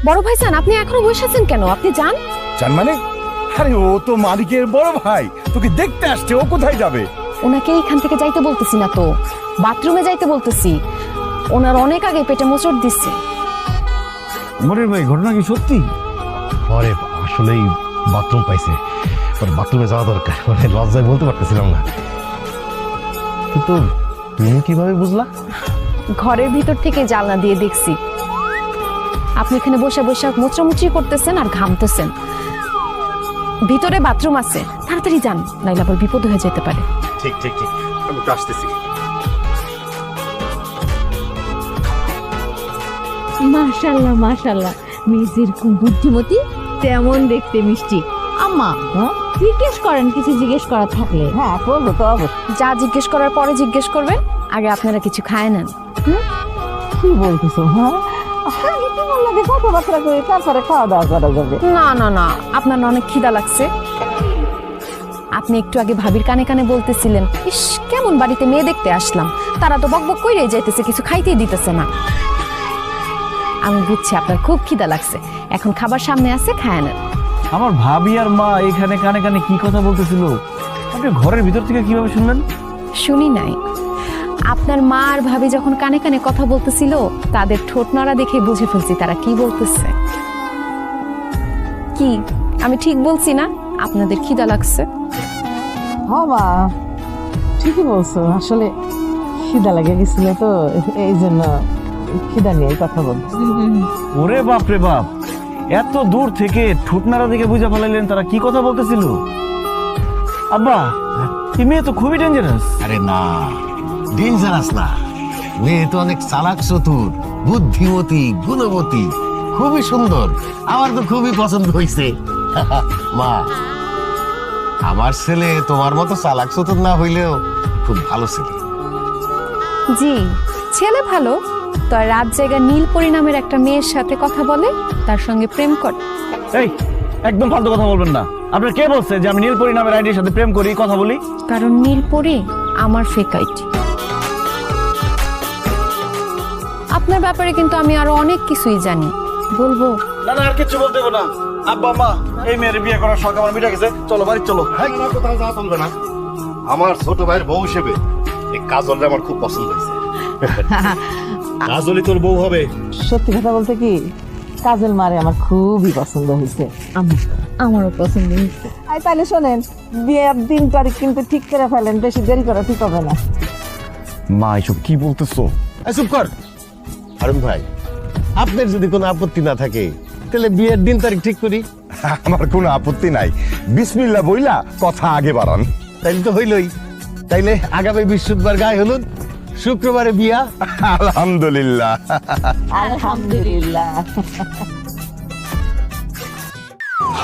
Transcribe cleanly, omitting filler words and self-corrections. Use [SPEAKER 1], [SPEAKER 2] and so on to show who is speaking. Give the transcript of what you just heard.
[SPEAKER 1] বড় ভাইজান, আপনি এখনো বসে আছেন কেন? আপনি যান।
[SPEAKER 2] জান মানে? আরে ও তো মালিকের বড় ভাই, তোকে দেখতে আসছে, ও কোথায় যাবে?
[SPEAKER 1] ওনাকে এইখান থেকে যাইতে বলতেছি না তো, বাথরুমে যাইতে বলতেছি। ওনার অনেক আগে পেটে মোচড় দিচ্ছে।
[SPEAKER 3] মনির ভাই, ঘটনা কি সত্যি?
[SPEAKER 4] পরে আসলেই বাথরুম পাইছে, বাথরুমে যাওয়া দরকার, লজ্জায় বলতে পারতেছিলাম না। কিন্তু তুমি কিভাবে বুঝলা?
[SPEAKER 1] ঘরের ভিতর থেকে জানলা দিয়ে দেখছি আপনি এখানে বসে বসে মোচড়ামুচড়ি করতেছেন আর ঘামতেছেন। ভিতরে বাথরুম আছে, তাড়াতাড়ি যান, নাইলে আবার বিপদ হয়ে যেতে পারে।
[SPEAKER 4] ঠিক ঠিক ঠিক, আমি তো আসতেছি।
[SPEAKER 5] মাশাআল্লাহ মাশাআল্লাহ, মেয়ে যেরকম বুদ্ধিমতী তেমন দেখতে মিষ্টি। আম্মা জিজ্ঞেস করেন, কিছু জিজ্ঞেস করার থাকলে।
[SPEAKER 6] হ্যাঁ করবো তো অবশ্যই।
[SPEAKER 1] যা জিজ্ঞেস করার পরে জিজ্ঞেস করবেন, আগে আপনারা কিছু খায় নেন।
[SPEAKER 6] কি বলতেছো? হ্যাঁ আগে কেমন লাগে কথাবার্তা করে তারপরে খাওয়া দাওয়া করা যাবে।
[SPEAKER 1] না না না, আপনার না অনেক খিদা লাগছে। আপনি একটু আগে ভাবির কানে কানে বলতেছিলেন, ইস কেমন বাড়িতে মেয়ে দেখতে আসলাম, তারা তো বকবক কইরে যাইতেছে, কিছু খাইতেই দিতেছে না। আমি বুঝছি আপনার খুব খিদা লাগছে, এখন খাবার সামনে আছে, খায় নেন।
[SPEAKER 3] আমার ভাবি আর মা এখানে কানে কানে কি কথা বলতেছিল, আপনি ঘরের ভিতর থেকে কিভাবে শুনলেন?
[SPEAKER 1] শুনি নাই। আপনার মা আর ভাবি যখন কানে কানে কথা বলতেছিল, তাদের ঠোঁট নাড়া দেখে বুঝে ফেলছি তারা কি বলতেছে। কি আমি ঠিক বলছি না? আপনাদের খিদা লাগছে।
[SPEAKER 6] হ্যাঁ মা ঠিকই বলছো, আসলে খিদা লেগে গেছিল তো, এই জন্য খিদা নিয়ে কথা বলছি।
[SPEAKER 3] ওরে বাপ রে বাপ, এত দূর থেকে ঠোঁটনারা দেখে বুঝে ফেলাইলেন তারা কি কথা বলতেছিল। আব্বা, এই মেয়ে তো খুবই ডেঞ্জারাস।
[SPEAKER 4] আরে না, ডেঞ্জারাস না, মেয়ে তো অনেক চালাক, চতুর, বুদ্ধিমতী, গুণবতী, খুবই সুন্দর। আমার তো খুবই পছন্দ হয়েছে। মা, আমার ছেলে তোমার মতো চালাক চতুর না হইলেও খুব ভালো ছেলে।
[SPEAKER 1] জি, ছেলে ভালো, তো রাত জায়গা নীলপরি নামের একটা মেয়ের সাথে কথা বলে, তার সঙ্গে প্রেম করে।
[SPEAKER 3] এই একদম ফালতু কথা বলবেন না। আপনার কে বলছে যে আমি নীলপরি নামের আইডির সাথে প্রেম করি, কথা বলি?
[SPEAKER 1] কারণ নীলপরি আমার ফেক আইডি। আপনার ব্যাপারে কিন্তু আমি আরো অনেক কিছুই জানি, বলবো।
[SPEAKER 3] না না, আর কিছু বলতে হবে না। আব্বা মা, এই মেয়ের বিয়ে করার শখ আমার মিটে গেছে, চলো বাড়ি চলো।
[SPEAKER 4] কোথাও যাওয়া চলবে না। আমার ছোট ভাইয়ের বউ হিসেবে এই কাজলটা আমার খুব পছন্দ হয়েছে। কাজলই তোর বউ হবে।
[SPEAKER 6] সত্যি কথা বলতে কি, কাজল মারে আমার খুবই পছন্দ হয়েছে।
[SPEAKER 5] আমারও পছন্দ হয়েছে।
[SPEAKER 6] তাহলে শোনেন, বিয়ের দিন তারিখ কিন্তু ঠিক করে ফেলেন, বেশি দেরি করা ঠিক হবে না।
[SPEAKER 2] মা এসব কি বলতেছো?
[SPEAKER 4] চুপ কর হারুন ভাই, আপনার যদি কোনো আপত্তি না থাকে তাহলে বিয়ের দিন তারিখ ঠিক করি।
[SPEAKER 2] আমার কোনো আপত্তি নাই, বিসমিল্লাহ বইলা কথা আগে বাড়ান।
[SPEAKER 4] তাইলে তো হইলই। তাইলে আগামী বৃহস্পতিবার গায়ে হলুদ, শুক্রবারে বিয়া।
[SPEAKER 2] আলহামদুলিল্লাহ।
[SPEAKER 6] আলহামদুলিল্লাহ।